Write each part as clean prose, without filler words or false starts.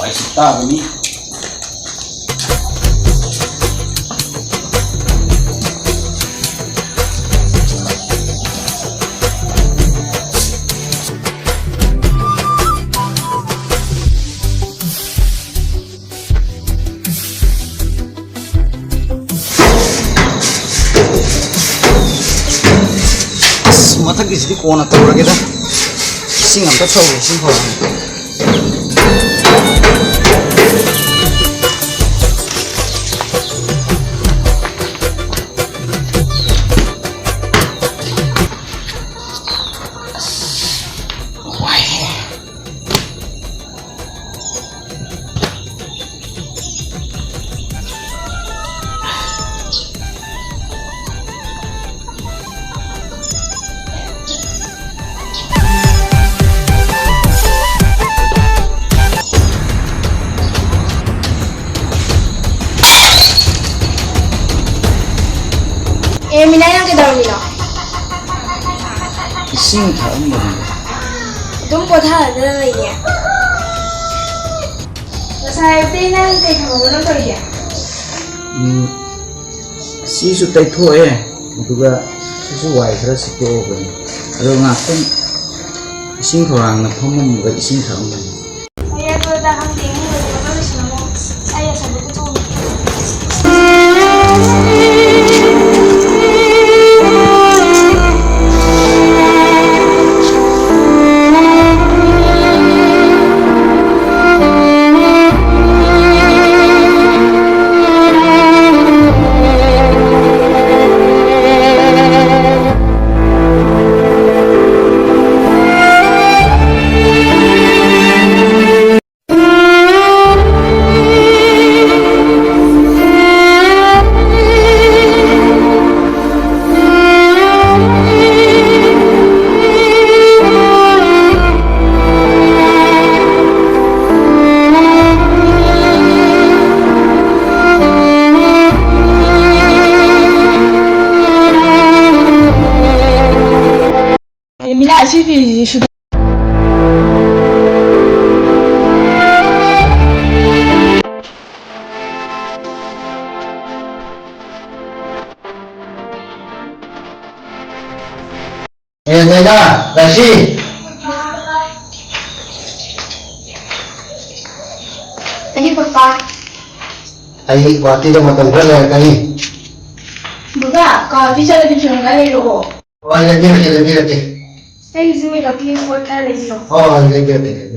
Why start me? Mata kisi ko na tawag kita. Singam ta tsaw sing ho. Meenai yang kita rumina. Ising thar mo. Dum potha da lagi. Saya pinang kay mo na to ya. Si su tai tho duga su wai khara si ko ba ni. Ado nga tong ising thorang na phomum ga ising thar mo. Saya to da hang ting mo ba ni sino. Saya sabut to. Meenai sih sudah. Nena, Rashi. Lagi papa. Ayi, waktu itu makan berapa kali? Buka, kau bisa lebih senang kali lo. Oh, lebih. Saya izin lagi buat kali lo. Oh, lebih.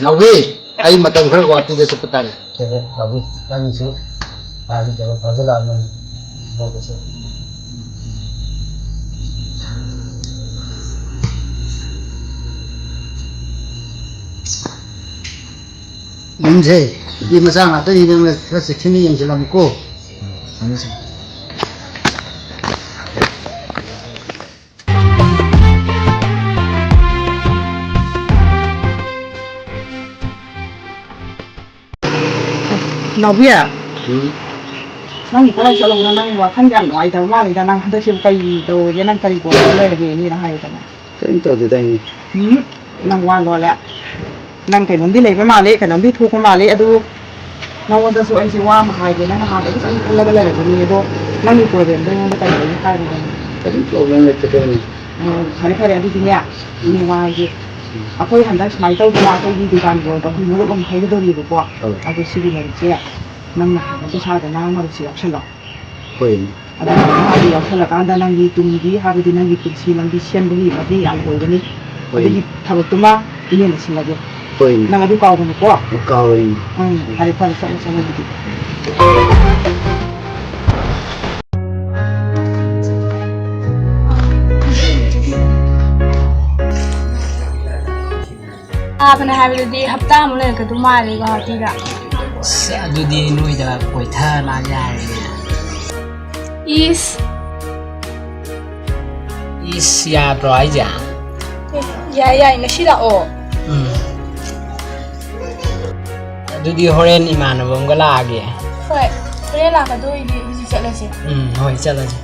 Nawi, ayi makan berapa waktu itu sepetan? Nawi, kan sih. Ayi, jangan pasal lama. Bagus. Di masa ngata ni dengan section yang jelas ko. Novia. Nang ko lang salo nang wa kan jam ai ta ma ni da nang hada sim kai do ye nang kai ko le ge ni na hai ta na. Itu tu dah ni. Nang wa lo la. Nang kai non di le ma le ka non di thu ko ma le adu. Nang wa da su ai si wa ma hai ge na ha da san la la la ni do. Nang ni ko de da nang kai ni kai ni. Tapi problem itu tu ni. Hari hari adu ni ya. Ni wa ge. Aku yang hendak semai tahu dia aku di dukaan gua, tapi mulut orang kaya tu dia buat. Aku sih bilang dia, nang nanti saya nang harus siap selok. Koi. Ada nang dia selok, ada nang di tunggi, hari di nang di kursi, nang di sian beli, tapi yang koi ni. Ada di thabut tu mah ini nasi lagi. Koi. Nang adu kau tu buat. Kau ini. Hari hari sama gitu. Apna habili hafta mulai ke rumah ni kau tidak. Jadi nuai dah koi thar na jari. Is ya bro aja. Ya ini sih dah oh. Jadi horen iman abang lagi. Hoi. ꯍꯣꯔꯦꯟ ꯂꯥꯛꯀꯗꯣꯏꯗꯤ ꯍꯧꯖꯤꯛ ꯆꯠꯂꯁꯦ ꯍꯣꯏ ꯆꯠꯂꯁꯤ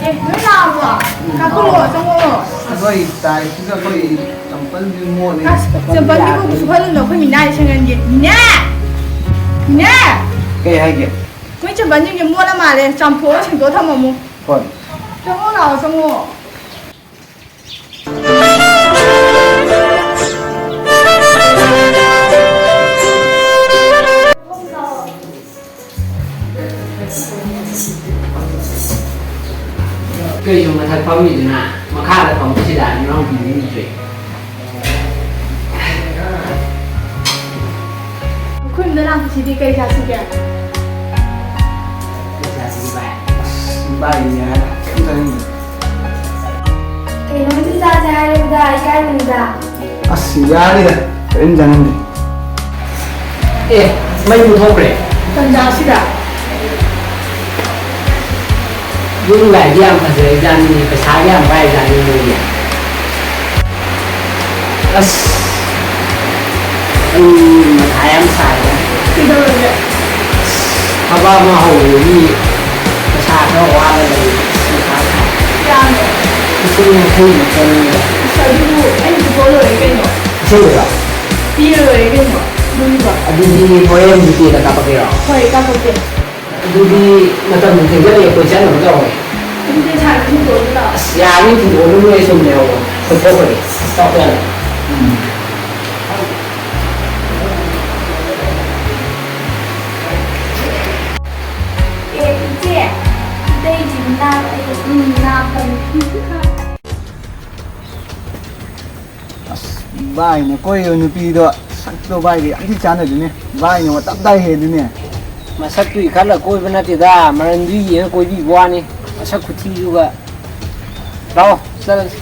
ꯅꯣꯏ ꯂꯥꯛꯑꯕꯣ ꯀꯥꯈꯠꯂꯛꯑꯣ ꯆꯪꯉꯛꯑꯣ ꯑꯩꯈꯣꯏ ꯇꯥꯏꯁꯤꯒ ꯑꯩꯈꯣꯏ ꯆꯝꯄꯜꯁꯤ ꯃꯣꯠꯂꯤ ꯆꯝꯄꯜꯗꯤ ꯀꯧꯕꯁꯨ ꯈꯜꯂꯨꯅꯣ ꯑꯩꯈꯣꯏ ꯃꯤꯅꯥꯏ ꯁꯦꯡꯍꯟꯒꯦ ꯃꯤꯅꯥ ꯀꯩ ꯍꯥꯏꯒꯦ ꯃꯣꯏ ꯆꯝꯄꯜꯁꯤꯡꯁꯦ ꯃꯣꯠꯂ ꯃꯥꯜꯂꯦ ꯆꯥꯝꯊꯣꯛꯑ ꯁꯦꯡꯗꯣꯛꯑ ꯊꯝꯃꯝꯃꯨ ꯍꯣꯏ ꯆꯪꯉꯛꯑꯣ ꯂꯥꯛꯑꯣ ꯆꯪꯉꯛꯑꯣ ꯀꯩꯁꯨ ꯃꯊꯛ ꯐꯝꯃꯤꯗꯨꯅ ꯃꯈꯥꯗ ꯐꯝꯕꯁꯤꯗ ꯏꯅꯥꯎꯄꯤꯅꯤ ꯃꯤꯁꯦ ꯈꯨꯟꯗ ꯂꯥꯛꯄꯁꯤꯗꯤ ꯀꯩ ꯆꯥꯁꯤꯒꯦ ꯚꯥꯏꯅꯦ ꯍꯥꯏꯔ ꯀꯩꯝ ꯆꯥꯅꯤꯡꯗꯦ ꯀꯩꯅꯣꯝꯗꯤ ꯆꯥꯁꯦ ꯍꯥꯏꯔꯕꯗ ꯏꯀꯥꯏꯕꯅꯤꯗ ꯑꯁ ꯌꯥꯔꯤꯗ ꯀꯔꯤꯝ ꯆꯥꯅꯤꯡꯗꯦ ꯑꯦ ꯃꯩ ꯃꯨꯠꯊꯣꯛꯈ꯭ꯔꯦ ꯇꯟꯖꯥꯁꯤꯗ ꯌꯨꯝ ꯂꯥꯏꯗꯤ ꯌꯥꯝ ꯐꯖꯔꯦꯖꯥꯠꯅꯤ ꯄꯩꯁꯥꯒ ꯌꯥꯝ ꯄꯥꯏꯖꯥꯠꯅꯤ ꯃꯣꯏꯒꯤ ꯑꯁ ꯑꯩ ꯃꯊꯥ ꯌꯥꯝ ꯁꯥꯏꯗ ꯀꯩꯗꯧꯔꯒꯦ ꯊꯕꯛ ꯑꯃ ꯍꯧꯕꯒꯤ ꯄꯩꯁꯥ ꯈꯔ ꯋꯥꯠꯂ ꯂꯩ ꯃꯊꯥ ꯁꯥꯏ ꯌꯥꯝꯅ ꯂꯤꯁꯤꯡ 50 ꯆꯪꯉꯦ ꯑꯗꯨꯕꯨ ꯑꯩ ꯄꯨꯊꯣꯛ ꯂꯣꯏꯔꯦ ꯀꯩꯅꯣ ꯁꯤꯡꯕ ꯄꯤꯔ ꯂꯣꯏꯔꯦ ꯀꯩꯅꯣ ꯑꯗꯨꯒꯤꯕ ꯑꯗꯨꯗꯤ ꯍꯣꯔꯦꯟ ꯖꯤꯄꯦꯗ ꯀꯥꯞꯄꯛꯀꯦꯔꯣ ꯍꯣꯏ ꯀꯥꯞꯄꯛꯀꯦ ꯑꯗꯨꯗꯤ ꯃꯇꯝꯗꯨ ꯊꯦꯡꯖꯤꯜꯂꯛꯑꯦ ꯑꯩꯈꯣꯏ ꯆꯠꯅꯕ ꯇꯧꯔꯦ ꯑꯗꯨꯗꯤ ꯁꯥꯔ ꯊꯤꯟꯗꯣꯛꯑꯒ ꯂꯥꯛꯑꯣ ꯑꯁ ꯌꯥꯔꯅꯤ ꯊꯤꯟꯗꯣꯛꯑꯅꯨ ꯅꯣꯏ ꯁꯨꯝ ꯂꯩꯍꯧꯕ ꯈꯣꯏꯊꯣꯛꯈ꯭ꯔꯒꯦ ꯇꯧ ꯌꯥꯔꯦ ꯏꯆꯦ ꯏꯇꯩꯗꯤ ꯅꯥꯕꯅꯤ ꯚꯥꯏꯅ ꯀꯣꯏꯔꯤꯕ ꯅꯨꯄꯤꯗꯣ ꯁꯛꯇꯣ ꯚꯥꯏꯒ ꯌꯥꯝ ꯊꯤ ꯆꯥꯟꯅꯗꯨꯅꯦ ꯚꯥꯏꯅ ꯇꯞꯇꯥꯏ ꯍꯦꯜꯂꯤꯅꯦ ꯃꯁꯛꯇꯨꯒꯤ ꯈꯜꯂ ꯀꯣꯏꯕ ꯅꯠꯇꯦꯗ ꯃꯔꯟꯗꯨ ꯌꯦꯡꯉ ꯀꯣꯏꯕꯤꯕ ꯋꯥꯅꯤ ꯃꯁꯛ ꯈꯨꯊꯤꯗꯨꯒ ꯂꯥꯛꯑꯣ ꯆꯠꯂꯁꯤ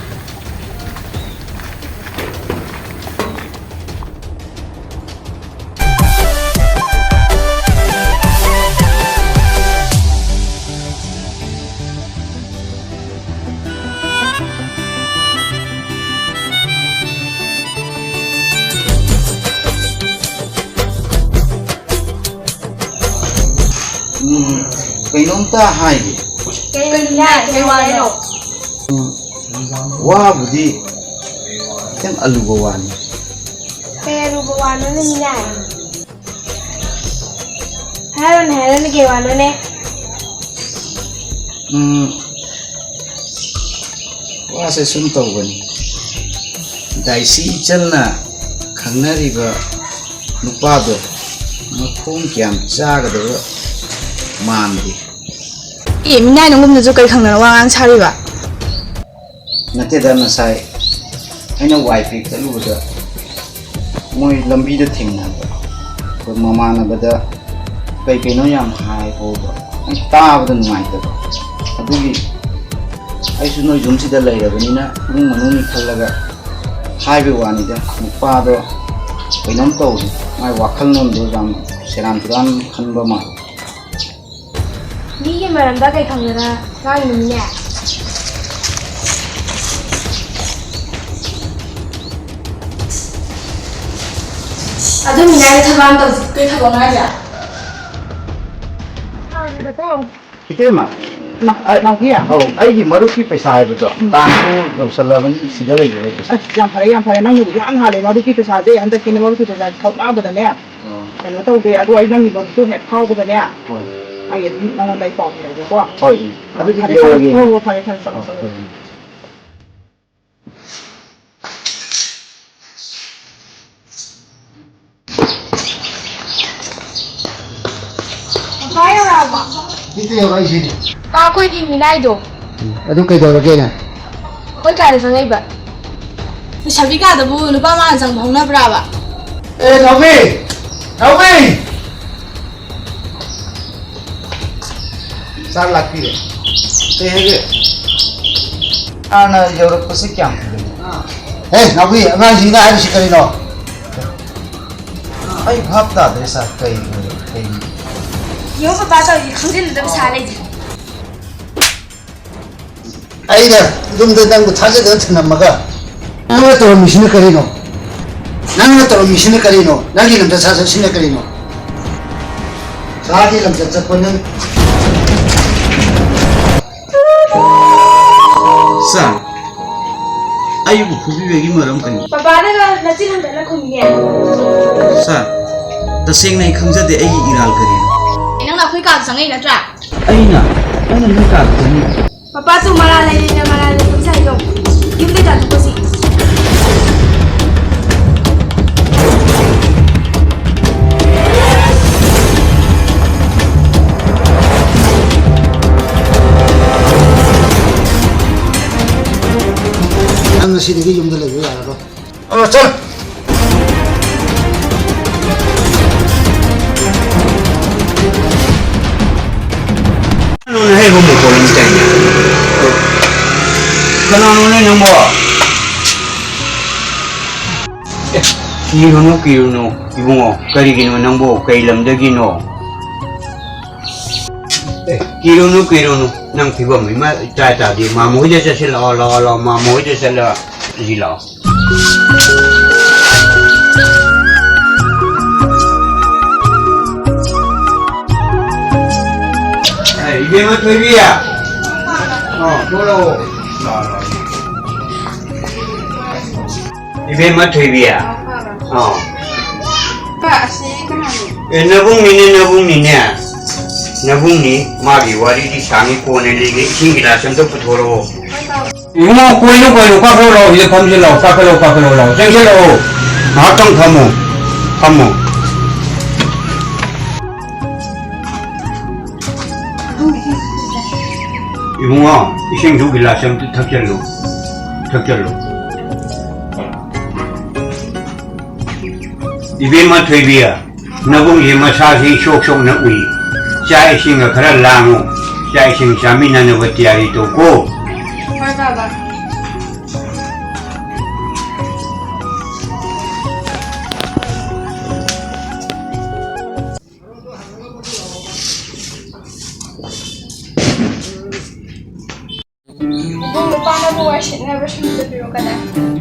ꯀꯩꯅꯣꯝꯇ ꯍꯥꯏꯒꯦ ꯀꯩ ꯋꯥꯔꯤꯅꯣ ꯋꯥꯕꯨꯗꯤ ꯈꯤꯇꯪ ꯑꯂꯨꯕ ꯋꯥꯅꯤ ꯀꯩ ꯑꯔꯨꯕ ꯋꯥꯅꯣꯅꯦ ꯃꯤꯅꯥꯏ ꯍꯥꯏꯔꯣꯅꯦ ꯀꯩ ꯋꯥꯅꯣꯅꯦ ꯋꯥꯁꯦ ꯁꯨꯝ ꯇꯧꯕꯅꯤ ꯗꯥꯏꯁꯤ ꯏꯆꯜꯅ ꯈꯪꯅꯔꯤꯕ ꯅꯨꯄꯥꯗꯣ ꯃꯈꯣꯡ ꯀꯌꯥꯝ ꯆꯥꯒꯗꯕ ꯃꯥꯟꯗꯦ ꯑꯦ ꯃꯤꯅꯥꯏ ꯅꯪꯒꯨꯝꯅꯁꯨ ꯀꯩ ꯈꯪꯗꯅ ꯋꯥ ꯉꯥꯡ ꯁꯥꯔꯤꯕ ꯅꯠꯇꯦꯗ ꯉꯁꯥꯏ ꯑꯩꯅ ꯋꯥꯏ ꯄꯦꯛ ꯆꯠꯂꯨꯕꯗ ꯃꯣꯏ ꯂꯝꯕꯤꯗ ꯊꯦꯡꯅꯕ ꯑꯩꯈꯣꯏ ꯃꯃꯥꯟꯅꯕꯗ ꯀꯩ ꯀꯩꯅꯣ ꯌꯥꯝ ꯍꯥꯏꯍꯧꯕ ꯑꯩ ꯇꯥꯕꯗ ꯅꯨꯡꯉꯥꯏꯇꯕ ꯑꯗꯨꯒꯤ ꯑꯩꯁꯨ ꯅꯣꯏ ꯌꯨꯝꯁꯤꯗ ꯂꯩꯔꯕꯅꯤꯅ ꯏꯃꯨꯡ ꯃꯅꯨꯡꯒꯤ ꯈꯜꯂꯒ ꯍꯥꯏꯕ ꯋꯥꯅꯤꯗ ꯅꯨꯄꯥꯗꯣ ꯀꯩꯅꯣꯝ ꯇꯧꯔꯤ ꯃꯥꯏ ꯋꯥꯈꯜꯂꯣꯟꯗꯣ ꯌꯥꯝ ꯁꯦꯔꯥꯟ ꯇꯨꯔꯥꯟ ꯈꯟꯕ ꯃꯥꯜꯂꯤ ꯃꯤꯒꯤ ꯃꯔꯝꯗ ꯀꯩ ꯈꯪꯗꯅ ꯉꯥꯡꯉꯤꯅꯣ ꯑꯗꯨ ꯃꯤꯅꯥꯏ ꯊꯕꯛ ꯑꯃ ꯇꯧꯁꯤ ꯀꯩ ꯊꯕꯛꯅꯣ ꯍꯥꯏꯁꯦ ꯏꯇꯩꯃ ꯅꯥꯎꯄꯤ ꯑꯩꯒꯤ ꯃꯔꯨꯞꯀꯤ ꯄꯩꯁꯥ ꯍꯥꯏꯕꯗꯣ ꯇꯥꯡꯁꯨ ꯌꯧꯁꯜꯂꯕꯅꯤ ꯁꯤꯗ ꯂꯩꯖꯔꯦ ꯄꯩꯁꯥ ꯌꯥꯝ ꯐꯔꯦ ꯅꯪꯕꯨꯗꯤ ꯌꯥꯝ ꯍꯥꯜꯂꯦ ꯃꯔꯨꯞꯀꯤ ꯄꯩꯁꯥꯁꯦ ꯍꯟꯗꯛꯀꯤꯅꯦ ꯃꯔꯨꯞꯀꯤ ꯄꯩꯁꯥꯁꯦ ꯊꯧꯅꯥꯕꯗꯅꯦ ꯀꯩꯅꯣ ꯇꯧꯗꯦ ꯑꯗꯣ ꯑꯩ ꯅꯪꯒꯤ ꯃꯔꯨꯞꯇꯨ ꯍꯦꯛ ꯐꯥꯎꯕꯗꯅꯦ ꯑꯩ ꯑꯗꯨꯝ ꯅꯉꯣꯟꯗ ꯑꯩ ꯄꯥꯎ ꯄꯤꯔꯒꯦꯀꯣ ꯍꯣꯏ ꯑꯗꯨꯗꯤ ꯌꯧꯔꯒꯦ ꯍꯣꯏ ꯐꯔꯦ ꯆꯠꯂꯣ ꯀꯥ ꯌꯧꯔꯛꯑꯕꯣ ꯏꯇꯩ ꯌꯧꯔꯛꯏꯁꯤꯗꯤ ꯀꯥ ꯑꯩꯈꯣꯏꯒꯤ ꯃꯤꯅꯥꯏꯗꯣ ꯑꯗꯨ ꯀꯩꯗꯧꯔꯒꯦꯅꯦ ꯑꯩꯈꯣꯏ ꯀꯥꯗ ꯆꯪꯉꯛꯏꯕ ꯂꯩꯁꯥꯕꯤ ꯀꯥꯗꯕꯨ ꯅꯨꯄꯥ ꯃꯥꯅ ꯆꯪꯕ ꯍꯧꯅꯕ꯭ꯔꯥꯕ ꯅꯥꯎꯕꯤ ꯆꯥꯛ ꯂꯥꯛꯄꯤꯔꯦ ꯀꯩ ꯍꯥꯏꯒꯦ ꯍꯥꯟꯅ ꯌꯧꯔꯛꯄꯁꯦ ꯀꯌꯥꯝ ꯀꯨꯏꯔꯒꯦ ꯅꯥꯎꯕꯤ ꯑꯉꯥꯡꯁꯤꯡꯅ ꯍꯥꯏꯔꯤꯁꯤ ꯀꯔꯤꯅꯣ ꯑꯩ ꯚꯥꯞ ꯇꯥꯗ꯭ꯔꯦ ꯁꯥꯔ ꯀꯩ ꯌꯦꯡꯉꯣ ꯄꯄꯥ ꯇꯧꯔꯤꯁꯦ ꯈꯪꯖꯤꯜꯂꯗꯕ ꯄꯩꯁꯥ ꯂꯩꯇꯦ ꯑꯩꯅ ꯌꯨꯝꯗ ꯅꯪꯕꯨ ꯊꯥꯖꯗꯅ ꯊꯅꯝꯃꯒ ꯅꯪꯅ ꯇꯧꯔꯝꯃꯤꯁꯤꯅ ꯀꯔꯤꯅꯣ? ꯅꯪꯅ ꯇꯧꯔꯝꯃꯤꯁꯤꯅ ꯀꯔꯤꯅꯣ? ꯅꯪꯒꯤ ꯂꯝꯆꯠ ꯁꯥꯖꯠꯁꯤꯅ ꯀꯔꯤꯅꯣ? ꯁꯥꯒꯤ ꯂꯝꯆꯠ ꯆꯠꯄ ꯅꯪ ꯁꯥ ꯑꯩꯕꯨ ꯐꯨꯕꯤꯕꯒꯤ ꯃꯔꯝ ꯀꯔꯤ? ꯄꯄꯥꯗꯒ ꯅꯆꯤꯟ ꯍꯟꯗꯅ ꯈꯨꯝꯃꯤꯅꯦ ꯁꯥ ꯇꯁꯦꯡꯅ ꯑꯩ ꯈꯪꯖꯗꯦ ꯑꯩꯒꯤ ꯏꯔꯥꯜ ꯀꯔꯤꯅꯣ? ꯅꯪꯅ ꯑꯩꯈꯣꯏ ꯀꯥꯗ ꯆꯪꯉꯛꯏ ꯅꯠꯇ꯭ꯔꯥ? ꯑꯩꯅ ꯅꯪ ꯀꯥꯗ ꯆꯪꯉꯤ. ꯄꯄꯥ ꯇꯨ ꯃꯔꯥꯜ ꯂꯩꯔꯦꯅ ꯃꯔꯥꯜ ꯂꯩꯕ ꯁꯥꯏꯗꯣ ꯌꯨꯝꯗꯩ ꯇꯥꯟꯊꯣꯛꯄꯁꯤ. ꯅꯪ ꯉꯁꯤꯗꯒꯤ ꯌꯨꯝꯗ ꯂꯩꯕ ꯌꯥꯔꯔꯣꯏ. ꯆꯠ. Hey, homo calling time. Kanano na namo? Kiruno, ibungo, karigino nambo, kay lamdagino. Kiruno, nang tiba may tata di mamoy sa sila, mamoy sa sila, sila. Ibe matwibia. Dolo. Ibe matwibia. Pa, si kanani? Nabung ni magi wari di sangi kone ligi singi la sem to putoro. Ibu koino ka lo ye pamje lo ka lo jengse lo. Hatang kamu. Ibu ising du gila sem tu thakjalo. Ibe matwibia. Nabung ye masasi shok na ui. Chai singa khara lango. Chai sing samina na batiari to ko. Hoy baba. Paano mo worship na version ng biro ka na?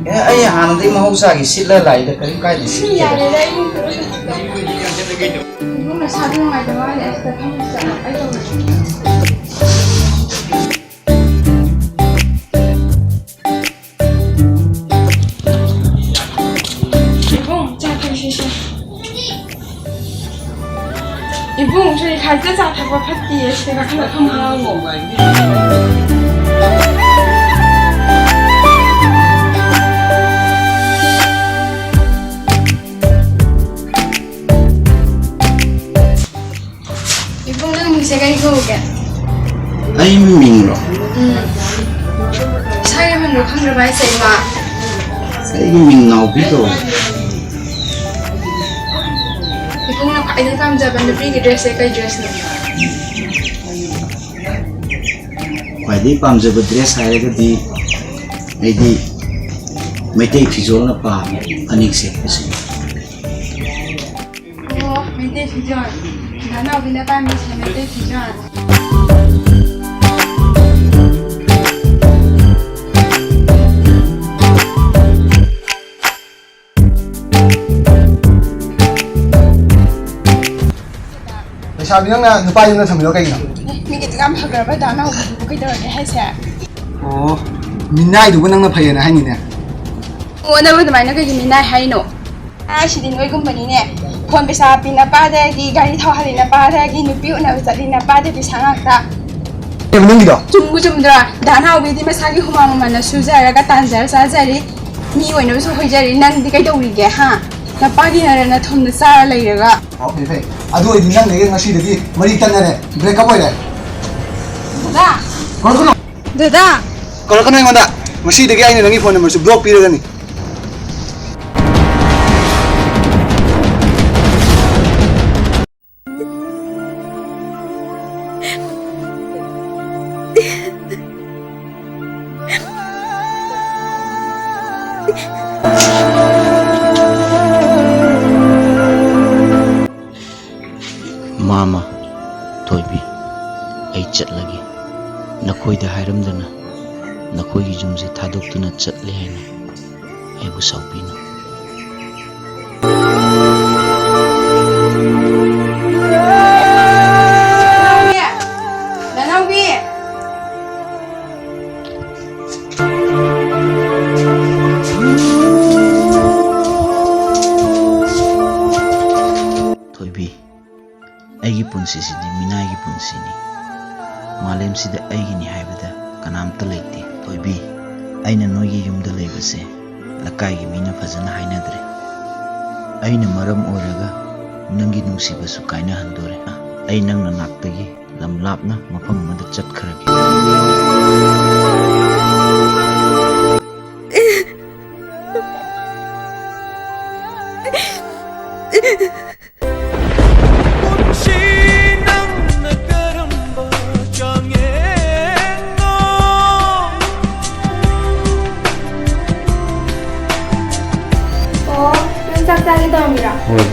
Ay hanadi mahusagi sila lai da kari kai disi. Yari na yung version ito. Yung nasabi mo nga daw ay esta kamusta ay 이분 저희 갈 때 잡고 파티에 제가 하나 통화하고 이분은 제가 이거 오게 Ay mingro. 사람은 녹음을 많이 써요 Ay mingnaw bito. 이분은 아이들 감자반도 비기 드레스에 그이 드레스 Pwede pamjaba dress hairagadi aidi maitai fizol na pam anik set kasi. 멘트 비전 나나 우리네 밤에 멘트 비전 Sabi nang nupa yung nasamilo kayo na. 미기 감 하그라바 나나 우리 그들에게 해세 Minay do nang napaya na hanin na. 오늘 우리 많이 그게 미나이 하이노 아시딘 왜 군번이네 폰 비사 비나 빠데기 가리 타고 하리나 빠데기 누비 오나 비자리나 빠데 비상학다 Yung nang gido. 중구좀들아 나나 우리 팀에 사기 후마무만나 수자라가 딴잘 사자리 니 오이노서 회자리 난 네가 이도리게 하 나 빠기나라나 톰나 싸라 레이가 Okay, okay. Ado ay dinang ngayon ngasi maritan na rin. Break up rin. 나 Kono. 드다 Kono yung manda. Ngasi ay ni nangi phone number so block pira gani. Mama, Toybi, ay chat lagi. Nakoy da hairam dana. ꯅꯈꯣꯏꯒꯤ ꯌꯨꯝꯁꯦ ꯊꯥꯗꯣꯛꯇꯨꯅ ꯆꯠꯂꯦ ꯍꯥꯏꯅ ꯑꯩꯕꯨ ꯁꯥꯎꯕꯤꯅꯨ. ꯅꯅꯥꯎꯕꯤ ꯊꯣꯏꯕꯤ, ꯑꯩꯒꯤ ꯄꯨꯟꯁꯤꯁꯤꯗꯤ ꯃꯤꯅꯥꯏꯒꯤ ꯄꯨꯟꯁꯤꯅꯤ. ꯃꯥꯂꯦꯝꯁꯤꯗ ꯑꯩꯒꯤꯅꯤ ꯍꯥꯏꯕꯗ ꯀꯅꯥꯝꯇ ꯂꯩꯇꯦ. ꯊꯣꯏꯕꯤ, ꯑꯩꯅ ꯅꯣꯏꯒꯤ ꯌꯨꯝꯗ ꯂꯩꯕꯁꯦ ꯂꯩꯀꯥꯏꯒꯤ ꯃꯤꯅ ꯐꯖꯅ ꯍꯥꯏꯅꯗ꯭ꯔꯦ. ꯑꯩꯅ ꯃꯔꯝ ꯑꯣꯏꯔꯒ ꯅꯪꯒꯤ ꯅꯨꯡꯁꯤꯕꯁꯨ ꯀꯥꯏꯅꯍꯟꯗꯣꯔꯦ. ꯑꯩ ꯅꯪ ꯅꯅꯥꯛꯇꯒꯤ ꯂꯝ ꯂꯥꯞꯅ ꯃꯐꯝ ꯑꯃꯗ ꯆꯠꯈ꯭ꯔꯒꯦ. ꯆꯥꯛ ꯆꯥꯒꯦ ꯇꯧꯔꯝꯃꯤꯔꯣ? ꯍꯣꯏ.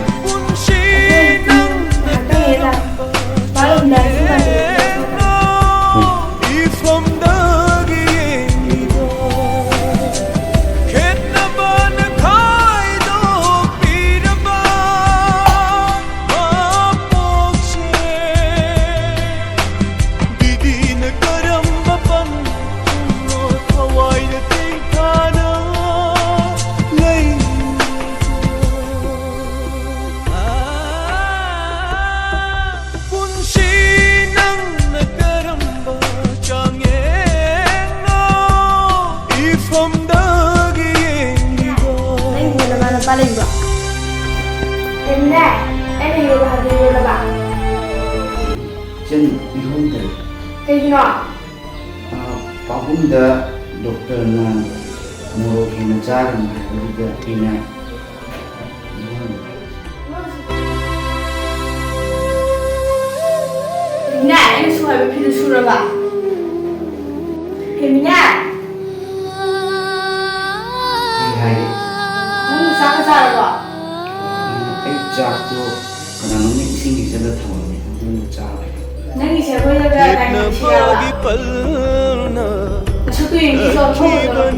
그ꯩ기노? 바쁜데 독터는 모로기는 자른 우리가 그냥 나 이거 수업에 필요 수러봐. 혜민아. 너무 싸가 살아봐. 짝도 그나마 생기 전에 타오네. 너무 짜네. nangi sekolah dah nangi siapa? Suku yang kisah cakap.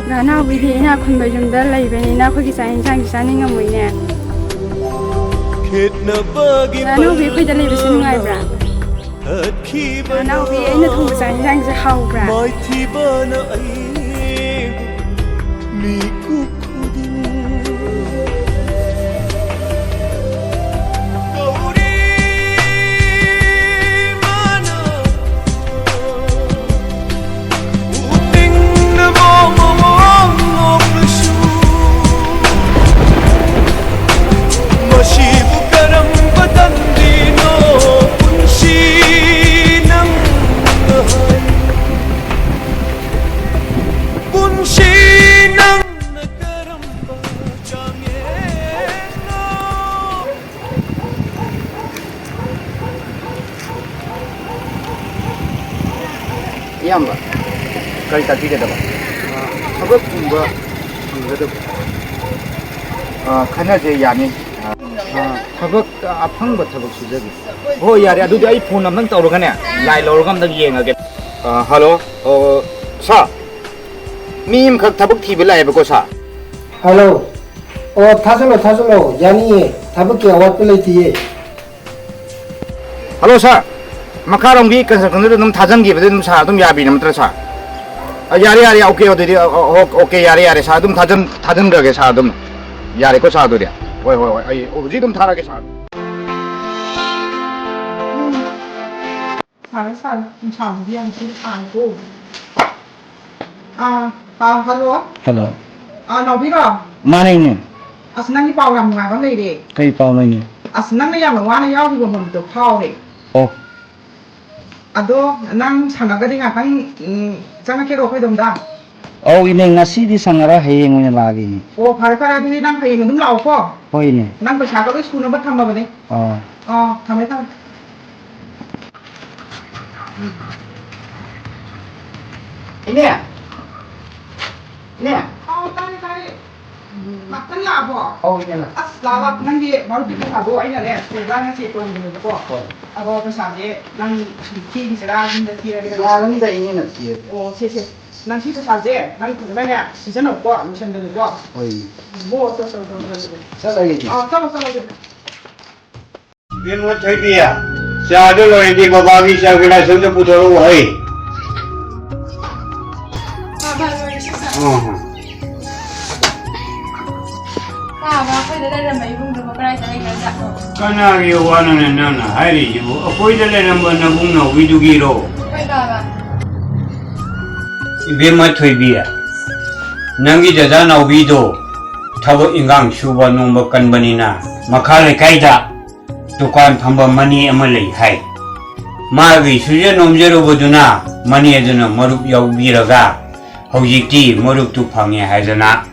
Rana bidi ina kun bajum dah lagi bini ina aku kisah insan kisah ni ngamui ni. Rana bidi aku dah lagi sini ngai bra. Rana bidi ina tu kisah insan kisah hau bra. 이양반, 거기다 비례다봐. 사과품과 그래도 카나제 야니. 사과 아픈 거 사과 수저기. 어 야래, 아두도 이 폰 한번 떠오르가네. 라이 로르감도 이해하게. 할로, 사. 미임 각 타복 TV 라이브 사. Hello. 타슬로. 야니 타복기 아와트 레이티에. 할로 사. 마카롱기 컨설턴들 좀 다정기거든 좀 사, 좀 야비 좀 들어사. 야리 오케이 어디 오케이 야리 사, 좀 다정하게 사, 좀 야리 거 사도랴. 왜, 아이 오지 좀 달하게 사. 살살 장비한 줄 알고. hello. Hello. 너비가. 마네님. 아스나기 빠우랑 뭐가 내리. Kay pauna니. 아스나기 양은 와는 야기고 몸도 파오래. Ado nang sangaga nga kang sana kero ko dumda. Ine ngasi di sangara hayeng mo lagi. Pare di nang hayeng dum lao ko. Ine. Nang ba saga ko school ba thamba ba ni? Thame ta. Ini. Tari. Makan lah boh. Oh iya lah. Lawak nanti baru kita tahu aja deh. Sekarang nasi tuang dulu boh. Aku pesannya nang kiri serang dan kiri Ya kan kita ingin nanti. Oh, sih. Nang situ saja. Nang mana? Di sana boh, macam dulu boh. Oh iya. Boh, tuh. Saya lagi. Oh, sama. Biar mau cari dia. Saya ada loh yang di bawah ni saya kena sentuh putar wahai. Karena dia wana nana hari itu, aku itu dalam mana pun nak video kiro. Biar mau cari dia. Nanti jasa nak video, tahu ingang suba nombor kan banina, makale kaida. Tukan thamba mani amalai hai magi suje nomjero boduna mani aduna marup yaubiraga hojikti marup tu phange haidana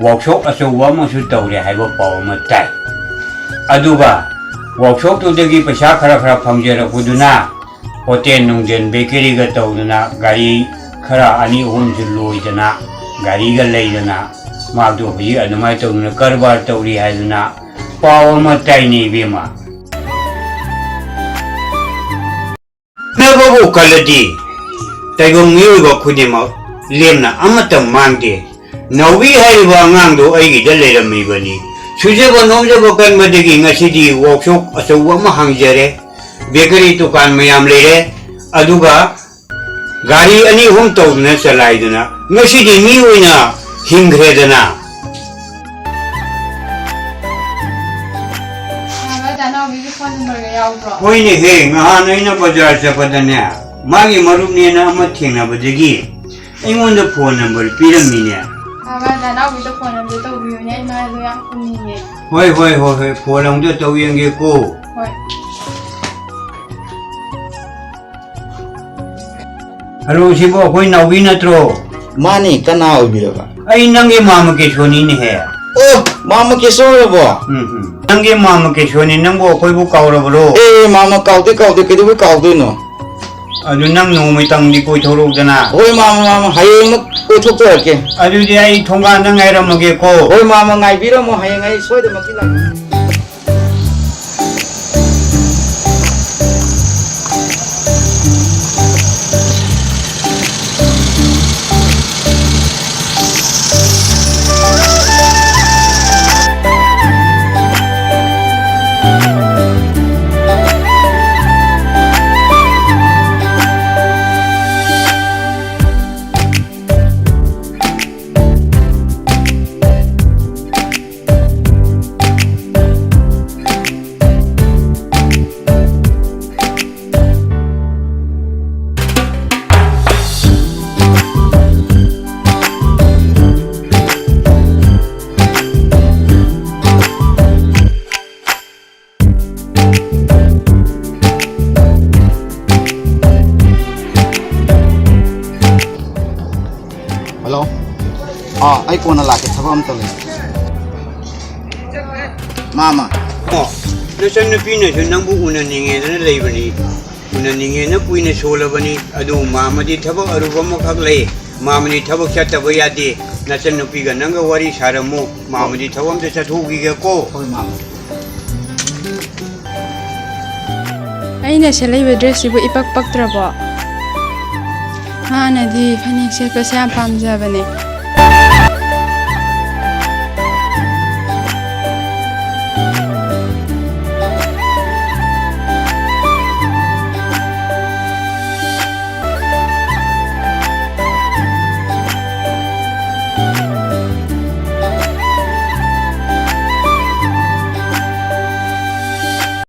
workshop asowa masu tawre haiba paw ma tai aduga workshop to degi paisa khara phangjera boduna hotel nungjen bakery ga tawduna gari khara ani hum julloidana gari ga leidana magdo bi anumai tawna karbar tawri haidana paw ma tai ni bema Never walk a lady. They go near go Kudima, Limna, Amata Mangde. Now we have a do I get a letter me bunny. Sujaba no go can be digging a city workshop as a woman hangere. Bakery to can mayam lady. Aduga Gari any home told Nessa Lidana. No city me winner, Hingredana. When you hang, I know what you're saying. Maggie Marumina, Matina, but the gate. I want the phone number, Pyramid. Why, for long the Toyan go. Hello, Shibo, when I win a throw. Money can now be over. I know your mamma gets one in here. Oh, Mama Kisoro. Nangi mama ke shoni nango koi bu kaura bro. Mama kaude kedi bu kaude no. Adu nang no mi tang di koi thoro jana. Oi mama hayeng mak koi thok to ke. Adu di ai thonga nang ai ram ge ko. Oi mama ngai biro mo hayeng ai soi de makila. I wanna like it. Mama. Oh, listen to Pina, the number one and Labani. Unaning and Queen Solabani, Adu, Mamma di Tabo Arubamokale, Mamma di Tabo Chatabayadi, Nasan no Piga Nanga Wari Saramo, Mamma di Tawam de Satu Gigako. Oh, Mama. I know she live a dress you ipak pak trouble. Hana di Fanny Sepasam Pam Javani.